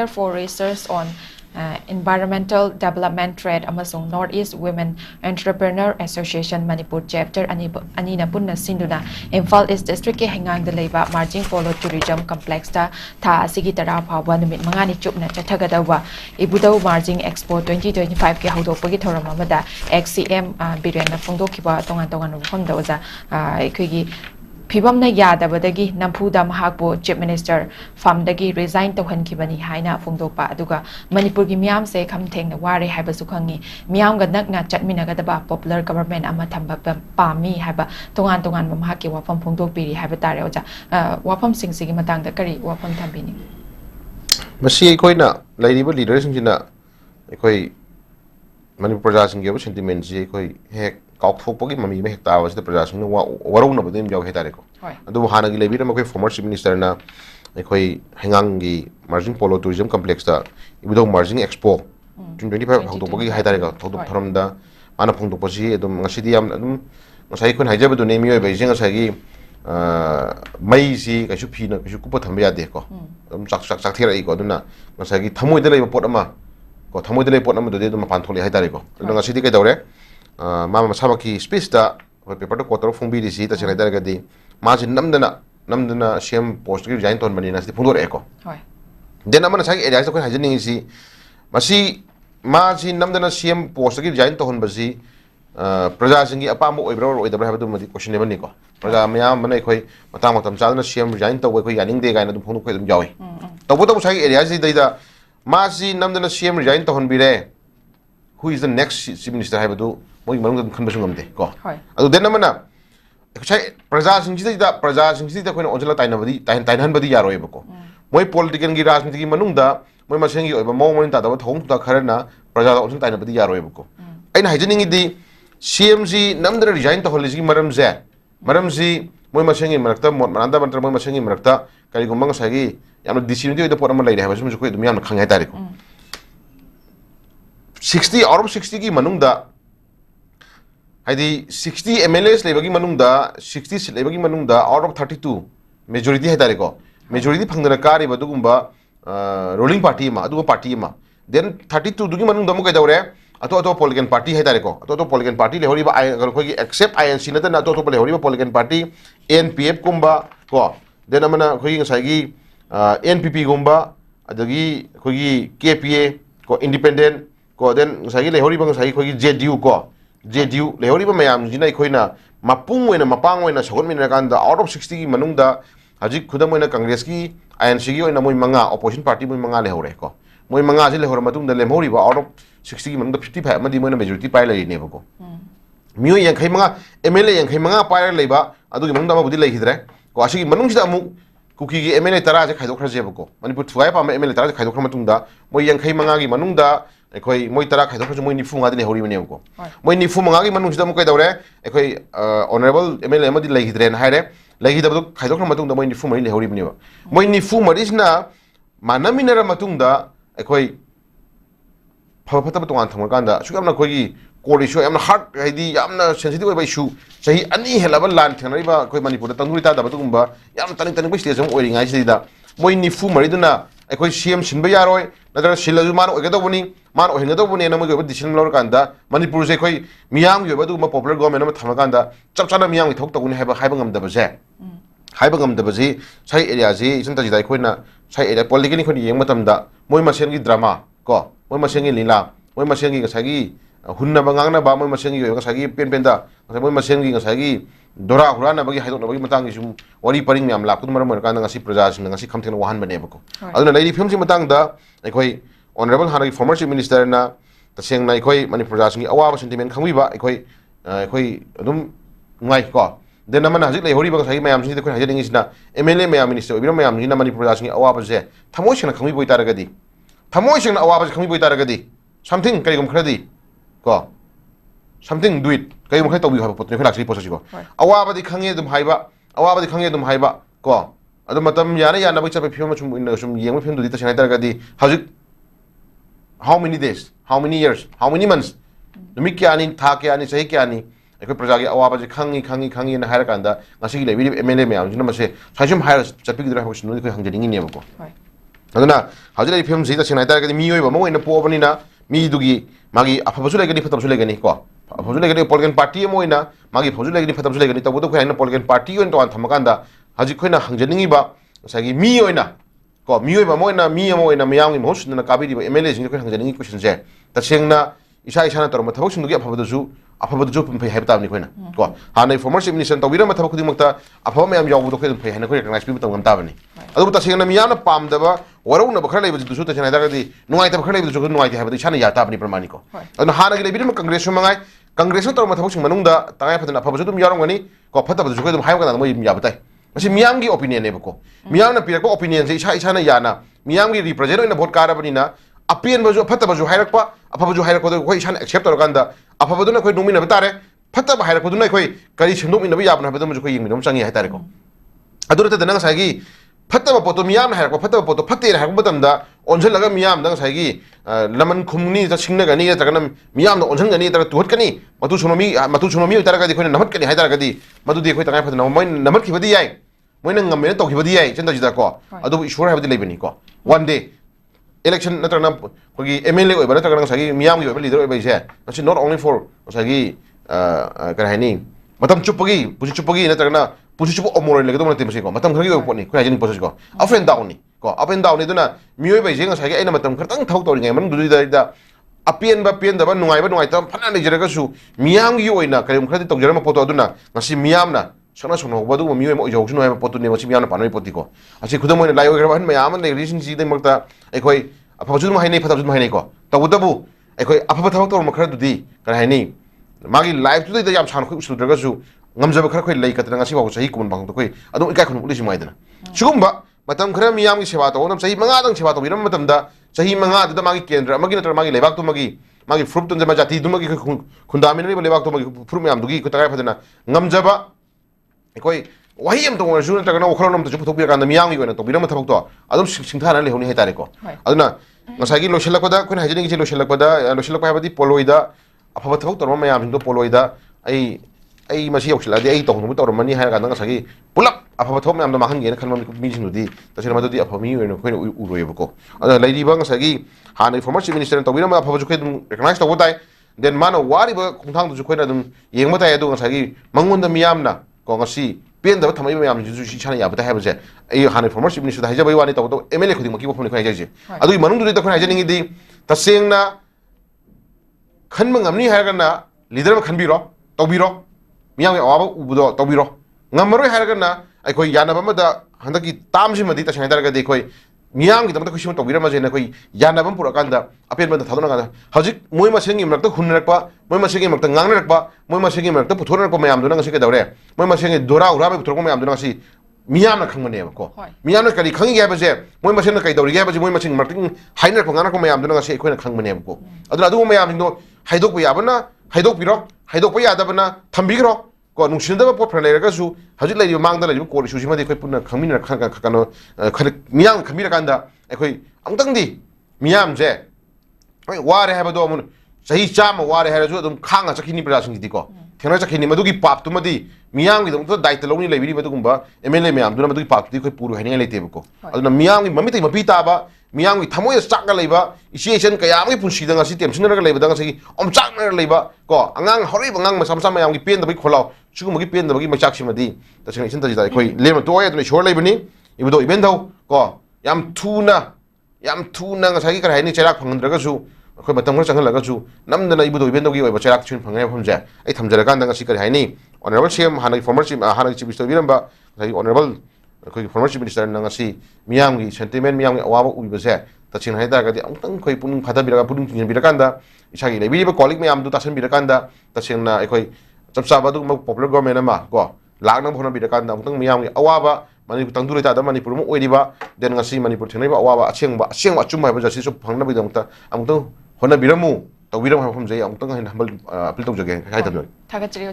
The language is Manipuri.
for Research on Environmental Development Trade amasung Northeast Women Entrepreneur Association Manipur Chapter Anina Punna Sinduna Imphal East District ke Hengang de Leba Margin Polo Tourism Complex ta tha asigi tara phawa numit mangani chupna chathagadawa Ibudau Margin Expo 2025 ke haudokpagi thoram amada XCM Birena phongdokhiba tongan mafamda oza ekhigi Pibamna yadabadagi nampuda mahakbo Chief Minister famdagi resign tawhankibani haina phongdokpa aduga Manipur gi miyam se khamthengna ware haiba sukhangi miyam ga nakna chatminagadaba popular government ama thamba pami haiba tongan mahakki wafam phongdokpiri haiba tare oja wafam singsigi matangda kari wafam thambini masi ekoina lairiba leader singina ekoi Manipur praja singge sentiment ji ekoi hek kaukthokpagi mami me hekta awasida praja singna warona badem jaw hetare ko adu hana gi lebira makoi former chief minister na ekoi hengang gi margin polo tourism complex ta ibudau margin expo 2025 hawtokpagi hetare ko thodok tharamda ana phongdokpasi adum ngasidi yam adum ngasai kon haijabadu ne mioi beijing ngasagi mai si kaisu phina kaisu kupa thamba yade ko adum chak thera ko aduna ngasagi thamoi da leiba pot ama ko thamoi da leiba pot ama de adum pantholi hetare ko aduna ngasidi kai dawre mama sabaki space da paper to kotor phongbi ri si ta chira dar gadi ma jin namdana cm post gi jain ton bani na si phungdor eko hoi den amana sagi area sa ko hajini si masi ma jin namdana cm post gi jain ton basi praja singi apam oibro oidabra habadu madi questionable ni ko praja mayam mane khoi matam chadna cm jain to khoi yaning de gaina dum phongdu khoi dum jawi to sagi area si da ma si namdana cm jain ton bire who is the next chief minister habadu moi manung kan basung amde ko adu den amana sai praja singsi da koina onjala tainabadi tainhan badi yaroi bako moi political gi rajniti gi manung da moi masengi oiba mong ta da thong ta kharana praja da onjala tainabadi yaroi bako aina haijaningi di CMC namdra resign ta holisi maramzi moi masengi marakta mananda bantra moi masengi marakta kari gumang sagi yamna decision di da porama lai habasum ko dum yamna khangai tari ko 60 out of 60 ki manung da Hadi 60 MLAs lebagi manungda 60 seat lebagi manungda out of 32 majority hetare ko majority phangdana kari badugumba ruling party ma adu party ma then 32 dugi manungda mo kaidawre ato political party hetare ko ato political party le horiba khoi accept INC na na ato le horiba political party NPF kumba ko then amana khoi ngai gi NPP gumba adagi khoi KPA ko independent ko then ngai le horiba ngai khoi JDU ko JDU lehoriba mayam jina khoina mapung oina mapang oina sogon min rakanda out of 60 ki manungda hajik khudam oina congress ki INC gi oina moi manga opposition party moi manga lehore ko moi manga ji lehor matung da lemhoriba out of 60 ki manungda 55 amadi moina majority pai lai ne bako miyo yankhai manga MLA yankhai manga pai leiba adu gi manungda ma budi leihidre ko asigi manung sida amu kuki gi MLA tara je khaidok khra je bako manipur thuai pa MLA tara je khaidok khra matung da moi yankhai manga gi manungda ekoi moi tara khaidok khra moi nifu nga de hori bane ko moi nifu manga gi manung sida mu kai dawre ekoi honorable MLA amadi leihidre na haire leihida bu khaidok khra matung da moi nifu mari le hori bane moi nifu mari sina manaminara matung da ekoi phapata tongan thang kanda sukam koi gi kori sho amna hard haidi amna sensitive bai issue sahi ani helaba lan thanari ba koi manipur da tanguri ta da batugumba yam taning bai stage oi ringai sida moi nifu mari duna ekoi CM sinba yaroi nadara silaju man ogedo buni man ohengedo buni na moi go decision lor kanda manipur je koi miyang yo badu ma popular government ma thamakanda chapchana miyang thok taguni haiba ngam da baje sai area je isanta jidai koi na sai area political koi yeng matam da moi masen gi drama ko moi masen gi lila moi masen gi sagi hunna bangangna ba moi masen gi yo sagi pen moi masen gi sagi dora hurana bagi haidok na bagi matang isum wari paring nyam la kudmar mar kan ngasi praja sin ngasi khamthena wahan bane bako aduna lai film si matang da ekoi honorable hanagi former chief minister na taseng na ekoi mani praja sin awa sentiment khangwi ba ekoi adum ngai ko den namana hajik lai hori ba sai mayam sin de khoi hajing isna MLA mayam minister obiro mayam ni na mani praja sin awa ba je thamoi sin khangwi boi taragadi thamoi sin awa ba khangwi boi taragadi something kai gum khradi ko something do it kai mo khai to bi ha potne khla chri posa ko awa ba di khange dum haiba ko adu matam yana ba chape phim chum in sum yeng phim du di ta sanai tar ga di hajik how many days how many years how many months numi kya ni tha kya ni sahi kya ni ekoi praja gi awa ba ji khangi na haira kanda ngasi gi le MLA me am jina ma se sajum haira chapi gi dra ha sunu ko hangje ningi ne ba ko aduna hajile film sida china ta ga mi yoi ba mo ina po bani na mi dugi magi aphabasu legani phatam su legani ko aphabasu legani political party mo ina magi phabasu legani phatam su legani tabu to khayna political party on to an thamakanda haji khoina hangjaningi ba sagi mi oina ko mi oi ba mo ina mi mo ina miyang mo sun na kabiri ba mla jing khoi hangjaningi question je ta chengna isa isa na tor ma thabok sun dugi aphabasu pum phai haibta ni khoina ko hanai former chief minister to bira ma thabok khuding makta aphaba mayam yaw bu khoi phai hana khoi recognize bi tam ta bani adu ta chengna miyana pam da ba warau na bakha lebi dusu ta chana da di nuai ta bakha lebi dusu nuai ta haibta chana ya ta bani pramani ko adu hana gi lebi ma congress mangai congress to ma thabok sing manung da tangai phatna aphabasu dum yaram gani ko phata ba dusu khoi dum haib ga na mo ya batai masi miyam gi opinion ne bako miyam na pirak ko opinion se isa na yana miyam gi represent na vote kara bani na apien bajo phata bajo hairak pa aphabajo hairak ko ko isa accept tor ganda aphabadu na khoi numina batare phata ba hairak ko na khoi kari chendok min na ya bana habadu khoi ying nom changi hai tare ko adura ta nang sagi phata ba poto miyam hairak ko phata ba poto phate hairak batam da onjel laga miyam nang sagi laman khumni ta singna gani ta kana miyam da onjel gani ta tuhot kani matu sunomi ta ga di khoi namat kani hai ta ga di madu di khoi ta ga phata na moi namat ki badi yai moi nang ngam me to ki badi yai chenda jida ko adu ishwar ha badi lebani ko one day election natrana kogi MLA oi bana taga sagi miyam gi leader oi baise that's not only for sagi kar haini matam chupagi pusi natrana pusi chup omor le gedom natim ko matam khagi oi poni ko ajini posi ko up and down ni ko up and down ni duna miyoi baise nga sagi aina matam khartang thau tori ngai man du da apien ba nungai ta phana le jera ga su miyam gi oi na karim khadi tok jera ma poto aduna ngasi miyam na sana sono badu miyoi mo jo sunu ma poto ne ma si miyam na panoi poti ko asi khudam mo lai oi ga han mayam ne reason ji de makta ai aphabasu ma hainai phatabsu ma hainai ko tabu ai aphaba thawak tor ma khara dudi kar haini magi life tu da yam san khoi usul daga su ngamjaba khara khoi lai katna ngasi wa sahi kumun bang to khoi adu ikai khunu ulisi mai dana sugumba matam khara miyam gi sewa to onam sahi manga dang sewa to biram matam da sahi manga da magi kendra magi natar magi lebak to magi fruit tun jama jati du magi khundami ne lebak to magi fruit miyam dugi ko tagai phadana ngamjaba ai wahi am to wa jun ta kana okholom to chup bi kan miyam gi to biram thabok to adum singthana le honi hetare ko aduna ngasagi lo shelak pada kun hajini gi lo shelak pa badi poloida apha thabok to mayam do poloida ai masi yoksila di ai to nu to mani ha ga ngasagi pulap apha thom mayam do mahan gi na khalma mi jinu di ta sel ma do di apha mi wen ko uroye ko ada laidi ba ngasagi hanai former chief minister to biram apha ju khoi recognize to bodai then mano wari ba khungthang du khoi na dum yengma tai do ngasagi mangun da miyam na ko ngasi pen da thamai mayam ju shi chana ya bata ha baje ai hanai former chief minister da haja bai wani to MLA khodi maki bofni khoi jaje adu manung du da khoi haja ningi di tasengna khanma ngamni ha ga na leader ma khanbiro tobiro miyam ya awa ubudo tobiro ngamroi ha ga na ai khoi yana ba ma da handaki tamsi madi ta sangai ga de khoi miyam gi da khoi sim tobira ma je na khoi yana ba pura kanda apen ba da thadona ga hajik moi ma sengi mak ta khunrakpa moi ma sengi mak ta ngangrakpa moi ma sengi mak ta puthorrakpa mayam du na ngasi ke daure moi ma sengi dora ura ba puthorkpa mayam du na ngasi miyam na khangmane ba ko miyam na kali khangi ga ba je moi ma sengi kai dauri ga ba je moi ma sengi mak hainer ko ngana ko mayam du na ngasi khoi na khangmane ba ko adu mayam do haidok ba yabana haidok biro haidok ba yadabana thambigro ko nungsin da po phane ga su hajik lai mang da lai ko ri su sima de khoi punna khangmin na khang kano miyam khamira kanda khoi angtang di miyam je ware ha ba do mun sahi chama ware ha ju dum khanga chakini pra sing di ko thena chakini madugi pap tu madi miyam gi dum to dait loni lai biri ba dugumba MLA miyam du na madugi pap di khoi puru haini lai te ko aduna miyam gi mami te mapi ta ba miyam gi thamoy chakga leiba isiation kayam gi punsi danga si tension ra leiba danga si om chakna leiba ko angang hori bangang masam sam miyam gi pen da bi kholau chugum gi pen da gi machak simadi ta sing isin ta jai khoi lem to ya tu shor leibani ibudo event ho ko yam thuna nga sagi kar haini cherak phangdra su khoi matam chang la ga su namdana ibudo event gi ba cherak chun phangai phomje ai thamjara kan danga si kar haini honorable cm hanai former chief hanai chief minister biramba sagi honorable khoi former chief minister nanga si miyam gi sentiment miyam gi awa ui ba se ta chin hai da ga di angtang khoi punung phada biraga punung tin birakanda isagi lebi ba colleague miyam du ta san birakanda ta chin na khoi chapsa ba du popular government ma ko lakna bhona birakanda angtang miyam gi awa ba manipur tangdure ta da manipur mo oiriba den ngasi manipur thenai ba awa ba achengba achumba ba jasi so phangna bi dangta angtang hona biramu to biram ha phom jai angtang hin hambal apil tong jage kai ta thagat